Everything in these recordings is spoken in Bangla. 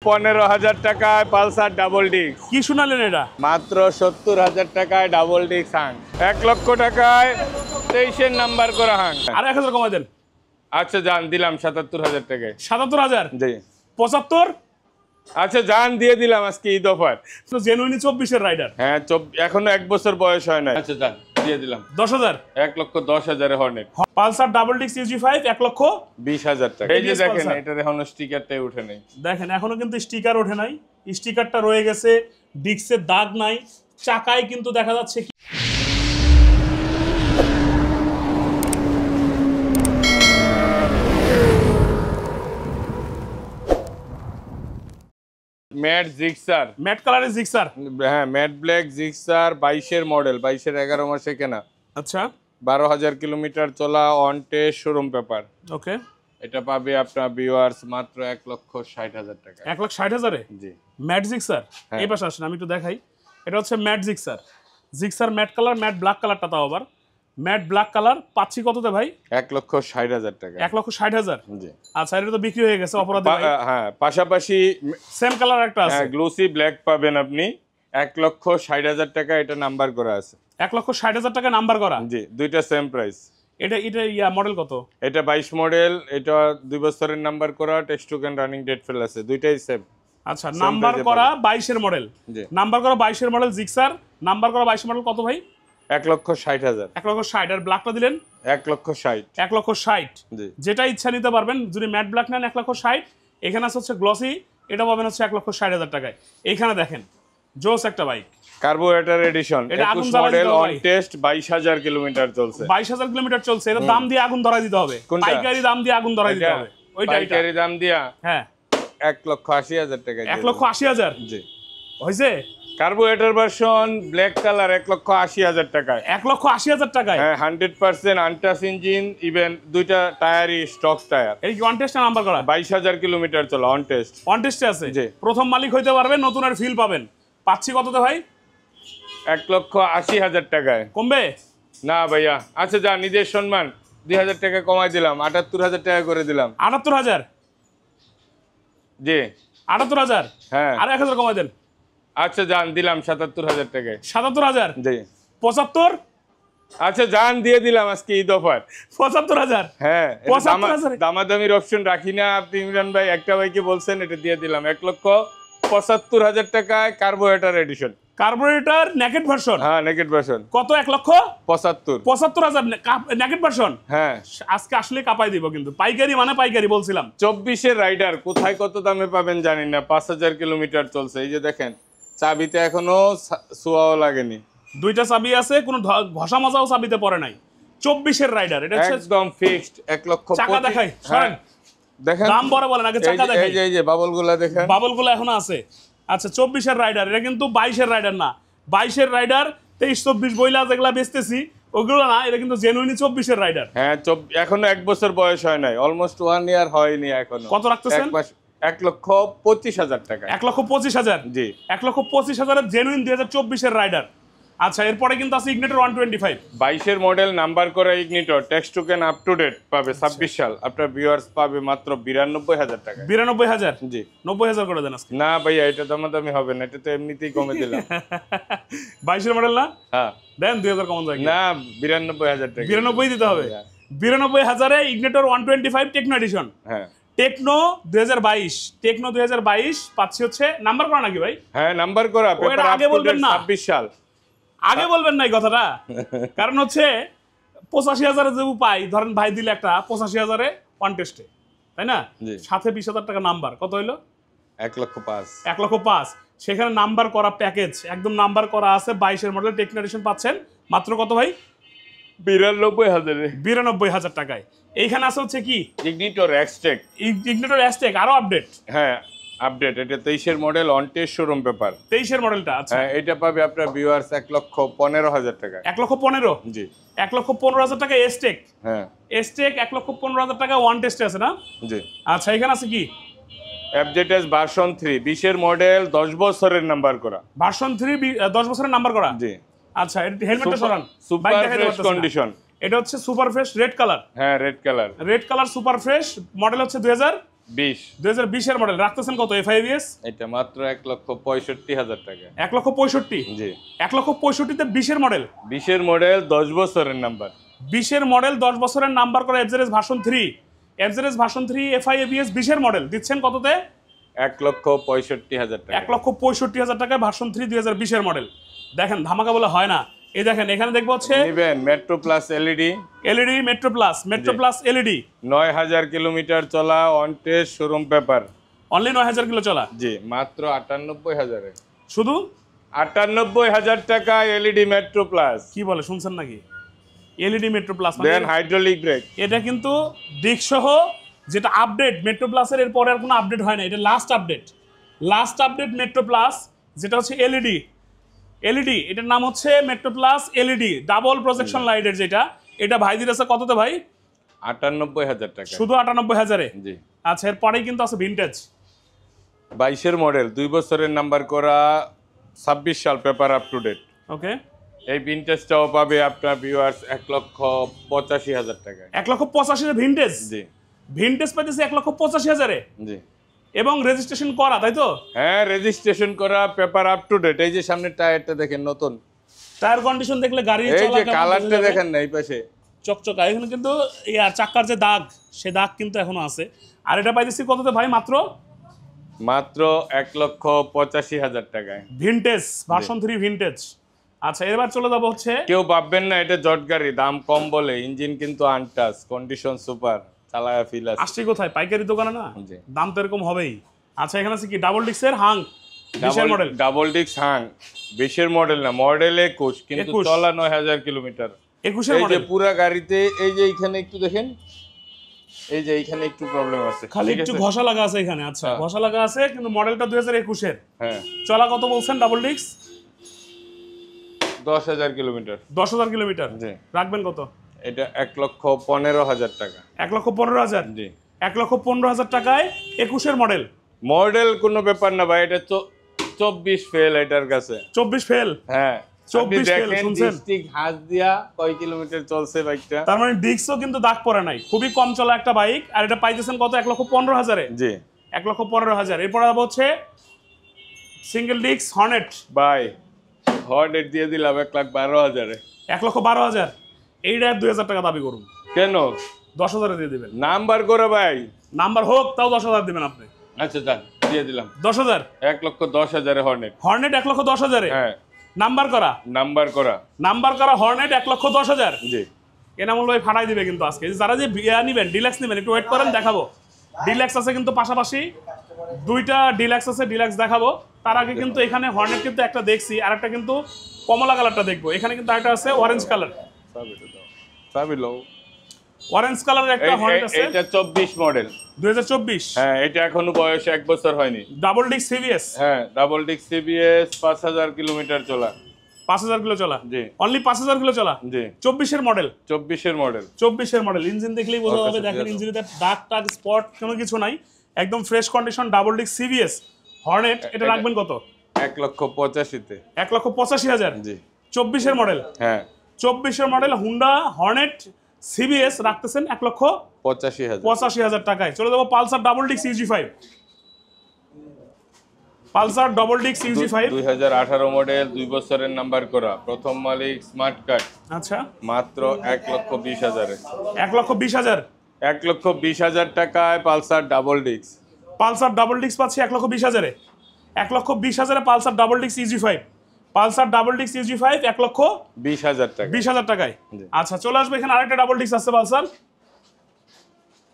15,000 টাকায় পালসার ডাবল ডিস্ক। কি শুনালেন এটা? মাত্র 70,000 টাকায় ডাবল ডিস্ক হাং। 1 লক্ষ টাকায় 23-এর নাম্বার করা হাং। আর 1000 কমাই দেন। আচ্ছা জান দিলাম 77,000 টাকায়। 77,000 জি। 75? আচ্ছা জান দিয়ে দিলাম আজকে ঈদ অফার। জেনুইনি 24-এর রাইডার। হ্যাঁ এখনো 1 বছর বয়স হয় না। আচ্ছা জান দিয়ে দিলাম 10,000। 1,10,000 Hornet. Pulsar double disk UG5 1,20,000 টাকা। এই যে দেখেন এটার এখনো স্টিকারটাই উঠে নাই। দেখেন এখনো কিন্তু স্টিকার ওঠে নাই, স্টিকারটা রয়ে গেছে, ডিস্কের দাগ নাই, চাকায় কিন্তু দেখা যাচ্ছে ম্যাট জিক্সার, ম্যাট কালারের জিক্সার। হ্যাঁ ম্যাট ব্ল্যাক জিক্সার 22-এর মডেল, 22-এর 11 মাসে কেনা। আচ্ছা 12,000 কিলোমিটার চলা, on test, showroom paper. Okay, এটা পাবে আপনার ভিউয়ার্স মাত্র 1,60,000 টাকা। 1,60,000-এ জি ম্যাট জিক্সার। এই পাশে আসেন আমি একটু দেখাই। এটা হচ্ছে matte Gixxer, Gixxer matte colour, matte black কালারটা তাও আবার ম্যাট ব্ল্যাক কালার। পাচ্ছি কততে ভাই? 1,60,000 টাকা। 1,60,000। জি আচ্ছা এটা তো বিক্রি হয়ে গেছে অপরাধী ভাই। হ্যাঁ পাশাপাশি সেম কালার একটা আছে, গ্লোসি ব্ল্যাক পাবেন আপনি 1,60,000 টাকা। এটা নাম্বার করা আছে। 1,60,000 টাকা নাম্বার করা। জি দুইটা সেম প্রাইস। এটা মডেল কত? এটা 22 মডেল, এটা 2 বছরের নাম্বার করা, tax token running date fail আছে, দুইটাই সেম। আচ্ছা নাম্বার করা 22-এর মডেল, জি নাম্বার করা 22-এর মডেল জিক্সার, নাম্বার করা 22 মডেল কত ভাই? 1,60,000। 1,60,000 আর ব্ল্যাকটা দিলেন 1,60,000। 1,60,000। জি যেটা ইচ্ছা নিতে পারবেন। যদি ম্যাট ব্ল্যাক নেন 1,60,000। এখানে আছে হচ্ছে গ্লসি, এটা পাবেন হচ্ছে 1,60,000 টাকায়। এইখানে দেখেন জোস একটা বাইক, কার্বোরেটর এডিশন, এটা আগুন 21 জ্বালা মডেল, দিতে অন হবে। টেস্ট, 22,000 কিলোমিটার চলছে। 22,000 কিলোমিটার চলছে। এটা দাম দিয়ে আগুন ধরাই দিতে হবে, কোনটা? পাইকারি দাম দিয়ে আগুন ধরাই দিতে এটা হবে। ওইটা পাইকারি দাম দিয়া হ্যাঁ 1,80,000 টাকা। 1,80,000 জি হয়েছে। কার্বোরেটর ভার্সন ব্ল্যাক কালার 1,80,000 টাকায়। 1,80,000 টাকায়। হ্যাঁ 100% আনটাচ ইঞ্জিন, ইভেন দুইটা টায়ারই স্টক টায়ার। এই কি অন টেস্টে নাম্বার করা? 22,000 কিলোমিটার চলা, অন টেস্ট। অন টেস্টে আছে। জি। প্রথম মালিক হইতে পারবেন, নতুনের ফিল পাবেন। পাচ্ছি কততে ভাই? 1,80,000 টাকায়। কমবে না ভাইয়া, আচ্ছা যা নিজের সম্মান 2,000 টাকা কমাই দিলাম, 78,000 টাকা করে দিলাম। 78,000। জি 78,000 হ্যাঁ। আর 1,000 কমাই দেন। আচ্ছা জান দিলাম 77,000 টাকায়। 77,000। জি 75। আচ্ছা জান দিয়ে দিলাম আজকে ঈদ অফার। 75,000। হ্যাঁ 75,000 দামাদামির অপশন রাখি না আপনি ইমরান ভাই, একটা ভাইকে বলছেন, এটা দিয়ে দিলাম 1,75,000 টাকায় carburettor edition. Carburettor naked version. হ্যাঁ নেকেড ভার্সন। কত? 1,75,000। 75,000 নেকেড ভার্সন। হ্যাঁ আজকে আসলে কাপাই দিব কিন্তু, পাইকারি মানে পাইকারি বলছিলাম। 24-এর রাইডার কোথায় কত দামে পাবেন জানি না, 5,000 কিলোমিটার চলছে। এই যে দেখেন চাবিতে এখনো ছোঁয়াও লাগেনি। দুইটা চাবি আছে, কোনো ঘষা মজাও চাবিতে পড়ে নাই। 24-এর রাইডার, এটা একদম ফিক্সড। 1,25,000 চাকা দেখাই সরেন, দেখেন দাম বড় বলেন আগে চাকা দেখাই। এই যে বাবলগুলা দেখেন, বাবলগুলো এখনো আছে। আচ্ছা 24-এর রাইডার, এটা কিন্তু 22-এর রাইডার না। 22-এর রাইডার 23-24 বইলা যেগুলা বেচতেছি ওগুলো না, এটা কিন্তু জেনুইনি 24-এর রাইডার। হ্যাঁ এখনো 1 বছর বয়স হয় নাই, অলমোস্ট 1 ইয়ার হয়নি এখনো। কত রাখতেছেন? 1,25,000 টাকা। 1,25,000। জি 1,25,000 জেনুইন 2024-এর রাইডার। আচ্ছা এরপরে কিন্তু আছে ইগনিটর 125। 22-এর মডেল, নাম্বার করা Ignitor, tax token up to date পাবে 26 সাল। আপনার ভিউয়ার্স পাবে মাত্র 92,000 টাকা। 92,000। জি 90,000 করে দেন আজকে। না ভাইয়া এটা দামাদামি হবে না, এটা তো এমনিতেই কমে দিলাম। 22-এর মডেল না, হ্যাঁ দেন 2,000 কমন যায় না 92,000 টাকা। 92 দিতে হবে। 92,000-এ ইগনিটর 125 টেকনো এডিশন। হ্যাঁ টেকনো 2022, টেকনো 2022 পাচ্ছি হচ্ছে নাম্বার করা নাকি ভাই? হ্যাঁ নাম্বার করা, পেপার আপ আগে টু বলবেন ডেট না। 26 সাল। আগে বলবেন না এই কথাটা, কারণ হচ্ছে 85,000 যে পাই, ধরেন ভাই দিলে একটা 85,000-এ ওয়ান টেস্টে, তাই না? জি। সাথে 20,000 টাকা নাম্বার, কত হইলো? 1,05,000। 1,05,000। সেখানে নাম্বার করা প্যাকেজ, একদম নাম্বার করা আছে। 22-এর মডেল টেকনো এডিশন পাচ্ছেন মাত্র কত ভাই? 92,000। 92,000 টাকায়। এইখানে আছে হচ্ছে কি ইগনিটর এক্সটেক, ইগনিটর অ্যাজটেক, আরো আপডেট। হ্যাঁ আপডেট। এটা 23-এর model, on test, showroom paper. 23-এর মডেলটা। আচ্ছা হ্যাঁ এটা পাবে আপনার ভিউয়ার্স 1,15,000 টাকা। 1,15,000। জি 1,15,000 টাকা এসটেক। হ্যাঁ এসটেক 1,15,000 টাকা ওয়ান টেস্টে আছে না? জি। আচ্ছা এখানে আছে কি এফজেডএস ভার্সন 3, 20-এর মডেল, 10 বছরের নাম্বার করা। ভার্সন 3 10 বছরের নাম্বার করা। জি আচ্ছা এটা হেলমেটটা সরান, সুপার ফ্রেশ কন্ডিশন। এটা হচ্ছে সুপার ফ্রেশ রেড কালার। হ্যাঁ red colour. Red colour super fresh, model হচ্ছে 2000 20 2020 এর মডেল রাখতেছেন কত এফআইবিএস? এটা মাত্র 1,65,000 টাকা। 1,65,000। জি 1,65,000 তে 20 এর মডেল। 20 এর মডেল 10 বছরের নাম্বার। 20 এর মডেল 10 বছরের নাম্বার করা এফজেডএস ভার্সন 3। এফজেডএস ভার্সন 3 এফআইবিএস 20 এর মডেল দিচ্ছেন কততে? 1,65,000 টাকা। 1,65,000 টাকায় ভার্সন 3 2020 এর মডেল। দেখেন ধামাকা বলে হয় না। এই দেখেন এখানে দেখবো হচ্ছে নেবেন Metro Plus LED. LED Metro Plus LED. 9000 kilometre চলা, on test, showroom paper. Only 9000 kilo চলা। জি মাত্র 98,000 এ। শুধু 98,000 টাকা এলইডি মেট্রো প্লাস। কি বলে শুনছেন নাকি? এলইডি মেট্রো প্লাস দেন হাইড্রোলিক ব্রেক। এটা কিন্তু ডিস্ক সহ যেটা আপডেট মেট্রো প্লাসের, এর পরে আর কোনো আপডেট হয় না, এটা লাস্ট আপডেট মেট্রো প্লাস, যেটা হচ্ছে এলইডি। এটার নাম হচ্ছে metro Plus LED double projection লাইটের, যেটা এটা ভাই দিতেছে কততে ভাই? 98,000 টাকা। শুধু 98,000 এ। জি আচ্ছা এরপরেই কিন্তু আছে ভিনটেজ 22 এর মডেল, 2 বছরের নাম্বার করা, 26 সাল পেপার আপ টু ডেট। ওকে এই ভিনটেজটাও পাবে আপনার ভিউয়ার্স 1,85,000 টাকায়। 1,85,000 এ ভিনটেজ। জি ভিনটেজ পাইতেছে 1,85,000 এ জি এবং রেজিস্ট্রেশন করা, তাই তো? হ্যাঁ রেজিস্ট্রেশন করা, পেপার আপ টু ডেট। এই যে সামনে টায়ারটা দেখেন নতুন, টায়ার কন্ডিশন দেখলে গাড়ি এই চলা যে কালারটা দেখেন না এই পাশে চকচকা। এখানে কিন্তু ইয়ার চাক্কার যে দাগ, সে দাগ কিন্তু এখনো আছে। আর এটা পাইতেছি কততে ভাই? মাত্র 1,85,000 টাকায় ভিনটেজ ভার্সন 3 ভিনটেজ। আচ্ছা এবার চলে যাবো হচ্ছে, কেউ ভাববেন না এটা জট গাড়ি, দাম কম বলে। ইঞ্জিন কিন্তু আনটাচ, কন্ডিশন সুপার, চালায়া ফিল আছে। আসছে কোথায়? পাইকারি দোকানে না? জি। দাম তো এরকম হবেই। আচ্ছা এখানে আছে কি ডাবল ডিক্সের হাং 20 এর মডেল। ডাবল ডিস্ক হাং 20 এর মডেল না, মডেল 21, কিন্তু 21 চলা 9000 কিলোমিটার। 21 এর এই যে মডেল। পুরা গাড়িতে এই যে এখানে একটু দেখেন, এই যে এখানে একটু প্রবলেম আছে, খালি ঠিক একটু আছে? ঘষা লাগা আছে এখানে। আচ্ছা হ্যাঁ। ঘষা লাগা আছে, কিন্তু মডেলটা 2021 এর। হ্যাঁ চলা কত বলছেন ডাবল ডিক্স? 10,000 কিলোমিটার। 10,000 কিলোমিটার। জি রাখবেন কত? এটা 1,15,000 টাকা। 1,15,000। জি 1,15,000 টাকায় 21 এর মডেল। মডেল কোনো ব্যাপার না ভাই, এটা 24 ফেল এটার কাছে। 24 ফেল। হ্যাঁ 24 ফেল, দেখেন শুনছেন? ডিস্ট্রিক্ট হাত দিয়া কয় কিলোমিটার চলছে বাইকটা। তার মানে ডিস্কও কিন্তু দাগ পড়ে নাই, খুবই কম চলা একটা বাইক। আর এটা পাইতেছেন কত? 1,15,000 এ। জি 1,15,000। এরপর আবার হচ্ছে সিঙ্গেল ডিস্ক হর্নেট ভাই হর্নেট দিয়ে দিলাম 1,12,000 এ। 1,12,000। এইটা 2,000 টাকা দাবি করুন। কেন? 10,000 দিয়ে দিবেন। নাম্বার করে ভাই। নাম্বার হোক তাও 10,000 দিবেন আপনি। আচ্ছা যান দিয়ে দিলাম 10,000। 1,10,000 এ হর্নেট। হর্নেট 1,10,000 এ। হ্যাঁ নাম্বার করা নাম্বার করা হর্নেট 1,10,000। জি এনামুল ভাই ফাটাই দিবে কিন্তু আজকে। যারা যে নিবেন ডিলাক্স নিবেন, একটু ওয়েট করেন, দেখাবো। ডিলাক্স আছে কিন্তু পাশাপাশি, দুইটা ডিলাক্স আছে, ডিলাক্স দেখাবো। তার আগে কিন্তু এখানে হর্নেট কিন্তু একটা দেখছি, আর একটা কিন্তু কমলা কালারটা দেখবো। এখানে কিন্তু একটা আছে অরেঞ্জ কালার, অরেঞ্জ কালারের একটা হর্নেট আছে। এটা 24 মডেল 2024। হ্যাঁ এটা এখনো বয়স 1 বছর হয়নি। Double disc CBS. হ্যাঁ ডাবল ডিস্ক সিবিএস, 5,000 কিলোমিটার চলা। 5,000 কিলো চলা। জি অনলি 5,000 কিলো চলা। জি 24 এর মডেল। 24 এর মডেল। 24 এর মডেল। ইঞ্জিন দেখলেই বোঝা যাবে। দেখেন ইঞ্জিনে দাগ টাগ স্পট কোনো কিছু নাই, একদম fresh condition. Double disc CBS Hornet. এটা রাখবেন কত? 1,85,000 তে। 1,85,000। জি 24 এর মডেল। হ্যাঁ 24 এর মডেল হুন্ডা হর্নেট সিবিএস রাখতেছেন 85,000 টাকায়। চলে যাবো Pulsar double disc ইউজি5। Pulsar double disc U G five 2018 model, 2 বছরের নাম্বার করা, প্রথম মালিক, স্মার্ট কার্ড। আচ্ছা মাত্র 1,20,000 এ। 1,20,000। 1,20,000 টাকায় Pulsar double disc. Pulsar double disc পাচ্ছি 1,20,000 এ। 1,20,000 এ Pulsar double disc ইউজি5। Pulsar double disc ইউজি5 1,20,000 টাকা। 1,20,000 টাকায়। জি। আচ্ছা চলে আসবে এখানে আরেকটা ডাবল ডিস্ক আছে পালসার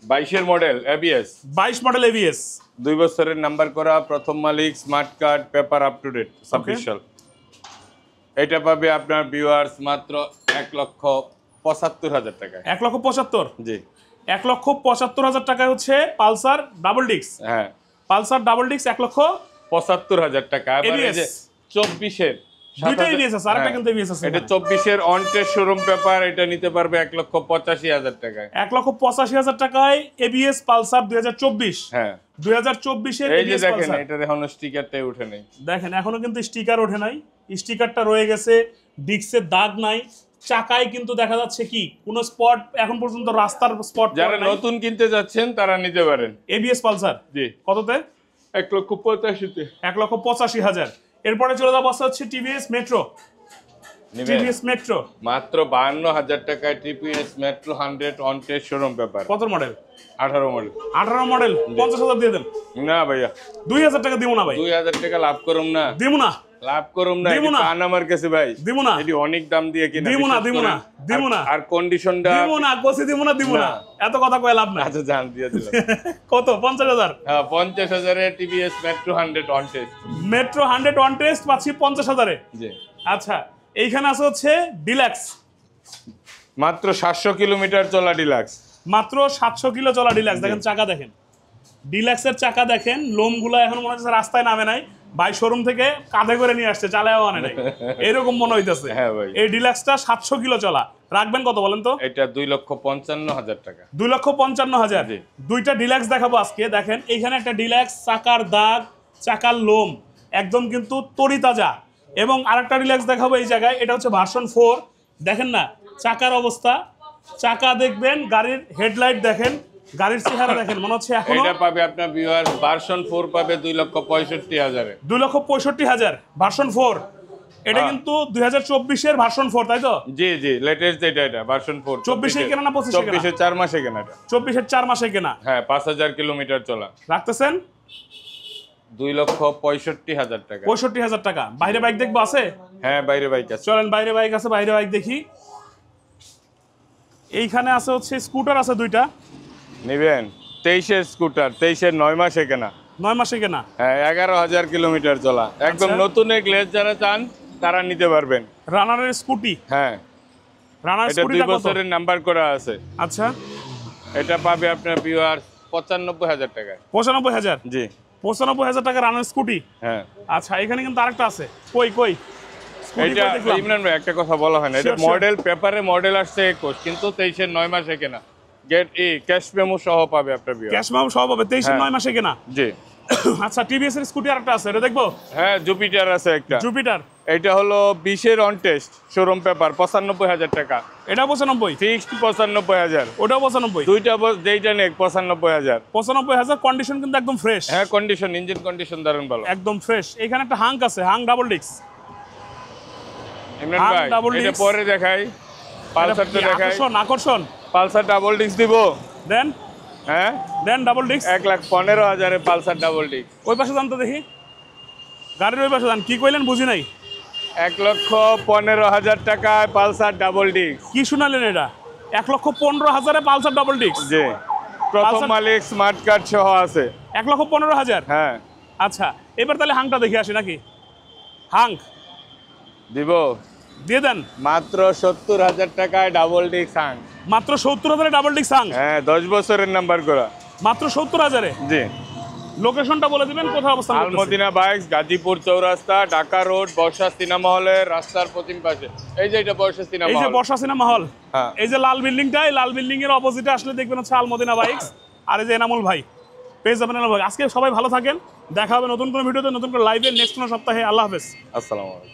22 এর মডেল এবিএস, 22 মডেল এবিএস। 2 বছরের নাম্বার করা, প্রথম মালিক, smart card, paper up to date, 26 সাল। এটা পাবে আপনার ভিউয়ার্স মাত্র 1,75,000 টাকায়। 1,75,000। জি 1,75,000 টাকায় হচ্ছে পালসার ডাবল ডিস্ক। হ্যাঁ পালসার ডাবল ডিস্ক 75,000 টাকা। আবার এই যে ABS 24 এর দুইটা এবিএস আছে, আরেকটা কিন্তু এবিএস আছে। এটা 24 এর অন টেস্ট শোরুম পেপার, এটা নিতে পারবে 1,85,000 টাকায়। 1,85,000 টাকায় এবিএস পালসার 2024। হ্যাঁ 2024 এর এই যে এবিএস দেখেন পালসার। এটার এখনো স্টিকারটাই উঠে নাই। দেখেন এখনো কিন্তু স্টিকার ওঠে নাই, স্টিকারটা রয়ে গেছে, ডিস্কের দাগ নাই, চাকায় কিন্তু দেখা যাচ্ছে কি কোনো স্পট এখন পর্যন্ত রাস্তার স্পট যারা নতুন কিনতে যাচ্ছেন তারা নিতে পারেন। এবিএস পালসার জি কততে? 1,85,000-তে। 1,85,000। এরপরে চলে যাবো হচ্ছে টিভিএস মেট্রো। টিভিএস মেট্রো মাত্র 52,000 টাকায় TVS Metro 100 on test showroom paper. কত মডেল? 18 মডেল। 18 মডেল 50,000 দিয়ে দেন। না ভাইয়া 2,000 টাকা দিব না ভাই। 2,000 টাকা লাভ করুম না। দিব না। লাভ করুম না। দিব না। পান আমার কাছে ভাই। দিব না। এটি অনেক দাম দিয়ে কিনা। দিব না, দিব না, দিব না। আর কন্ডিশনটা দিব না, কোসি দিব না, দিব না। এত কথা কয় লাভ না। আচ্ছা জান দিয়ে দিলাম। কত? 50,000। হ্যাঁ 50,000 এ TVS Metro 100 on test. Metro 100 on test পাচ্ছি 50,000 এ। জি। আচ্ছা এইখানে আছে হচ্ছে ডিলাক্স। মাত্র 700 কিলোমিটার চলা ডিলাক্স। মাত্র 700 কিলো চলা ডিলাক্স। দেখেন চাকা দেখেন, ডিলাক্সের চাকা দেখেন, লোমগুলো এখন মনে হচ্ছে রাস্তায় নামে নাই, ভাই শোরুম থেকে কাঁধে করে নিয়ে আসছে, চালায়ও আনে নাই, এরকম মনে হইতেছে। হ্যাঁ ভাই। এই ডিলাক্সটা 700 কিলো চলা। রাখবেন কত বলেন তো? এটা 2,55,000 টাকা। 2,55,000। জি। দুইটা ডিলাক্স দেখাবো আজকে। দেখেন এইখানে একটা ডিলাক্স, চাকার দাগ, চাকার লোম একদম কিন্তু তরিতাজা। এবং আরেকটা ডিলাক্স দেখাবো এই জায়গায়, এটা হচ্ছে ভার্সন 4। দেখেন না চাকার অবস্থা, চাকা দেখবেন, গাড়ির হেডলাইট দেখেন, গাড়ির চেহারা দেখেন, মনে হচ্ছে এখনো। এটা পাবে আপনার ভিউয়ার ভার্সন 4 পাবে 2,65,000 এ। 2,65,000 ভার্সন 4। এটা কিন্তু 2024 এর ভার্সন 4, তাই তো? জি জি লেটেস্ট এটা ভার্সন 4। 24 এ কেনা না 25 এ কেনা? 24 এর 4 মাসে কেনা এটা। 24 এর 4 মাসে কেনা। হ্যাঁ 5,000 কিলোমিটার চলা। রাখতেছেন 2,65,000 টাকা। 65,000 টাকা। বাইরে বাইক দেখবো আছে? হ্যাঁ বাইরে বাইক আছে। চলেন বাইরে বাইক আছে, বাইরে বাইক দেখি। এইখানে আছে হচ্ছে স্কুটার আছে দুইটা। নেবেন 23 এর স্কুটার, 23 এর 9 মাসে কেনা। 9 মাসে কেনা। হ্যাঁ 11,000 কিলোমিটার চলা। একদম আচ্ছা। নতুন গ্লেজ যারা চান তারা নিতে পারবেন। রানারের স্কুটি। হ্যাঁ রানার এটা 2 স্কুটিটা কত? বছরের নাম্বার করা আছে। আচ্ছা এটা পাবে আপনার ভিউয়ার 95,000 টাকায়। 95,000। জি 95,000 টাকা রানার স্কুটি। হ্যাঁ। আচ্ছা এখানে কিন্তু আরেকটা আছে। কই কই স্কুটি এটা কই দেখলাম? ইমরান ভাই একটা কথা বলা হয় না, এটা Sure, sure. মডেল পেপারে মডেল আসছে 21 কিন্তু 23 এর 9 মাসে কেনা। গেট ক্যাশ মেমো সহ পাবে আপনার ভিউয়ার। ক্যাশ মাউ সব হবে 23 এর হ্যাঁ। 9 মাসে কেনা। জি। আচ্ছা টিভিএস এর স্কুটি আরেকটা আছে, এটা দেখবো? হ্যাঁ জুপিটার আছে একটা। জুপিটার। এটা হলো 20 এর অন টেস্ট শোরুম পেপার 95,000 টাকা। এটা 95। ফিক্সড 95,000। ওটাও 95। দুইটা যেইটা নেক 95,000। 95,000। কন্ডিশন কিন্তু একদম ফ্রেশ। হ্যাঁ কন্ডিশন, ইঞ্জিন কন্ডিশন দারুণ ভালো। একদম ফ্রেশ। এখানে একটা হাঙ্ক আছে, হাঙ্ক ডাবল ডিক্স। ইমরান হাং ভাই ডাবল এটা ডিস্ক। পরে দেখাই, পালসারটা দেখাই। আকর্ষণ আকর্ষণ। পালসার ডাবল ডিস্ক দিব। দেন হ্যাঁ দেন ডাবল ডিক্স। 1,15,000 এ পালসার ডাবল ডিস্ক। ওই পাশে যান তো দেখি, গাড়ির ওই পাশে যান। কি কইলেন বুঝি নাই। 1,15,000 টাকায় পালসার ডাবল ডিস্ক। কি শুনালেন এটা? 1,15,000 পালসার ডাবল ডিক্স। জি প্রথম পালসার- মালিক স্মার্ট কার্ড সহ আছে। 1,15,000। হ্যাঁ আচ্ছা এবার তাহলে হাংটা দেখে আসি নাকি? হাঙ্ক দিব দিয়ে দেন। মাত্র 70,000 টাকায় ডাবল ডিস্ক হাং। মাত্র 70,000 ডাবল ডিক্স হাঙ্ক। হ্যাঁ 10 বছরের নাম্বার করা। মাত্র 70,000। জি লোকেশনটা বলে দিবেন, কোথায় অবস্থান করতেছে? আলমদিনা বাইকস, গাজীপুর চৌরাস্তা, ঢাকা রোড, বর্ষা সিনেমা হলের রাস্তার পশ্চিম পাশে। এই যে এটা বর্ষা সিনেমা এই যে হল। বর্ষা সিনেমা হল, হ্যাঁ। এই যে লাল বিল্ডিংটা, এই লাল বিল্ডিং এর অপোজিটে আসলে দেখবেন হচ্ছে আলমদিনা বাইকস। আর এই যে এনামুল ভাই, পেজ যাবেন এনামুল ভাই। আজকে সবাই ভালো থাকেন, দেখা হবে নতুন কোনো ভিডিওতে, নতুন করে লাইভে নেক্সট কোনো সপ্তাহে। আল্লাহ হাফেজ। আসসালামু আলাইকুম।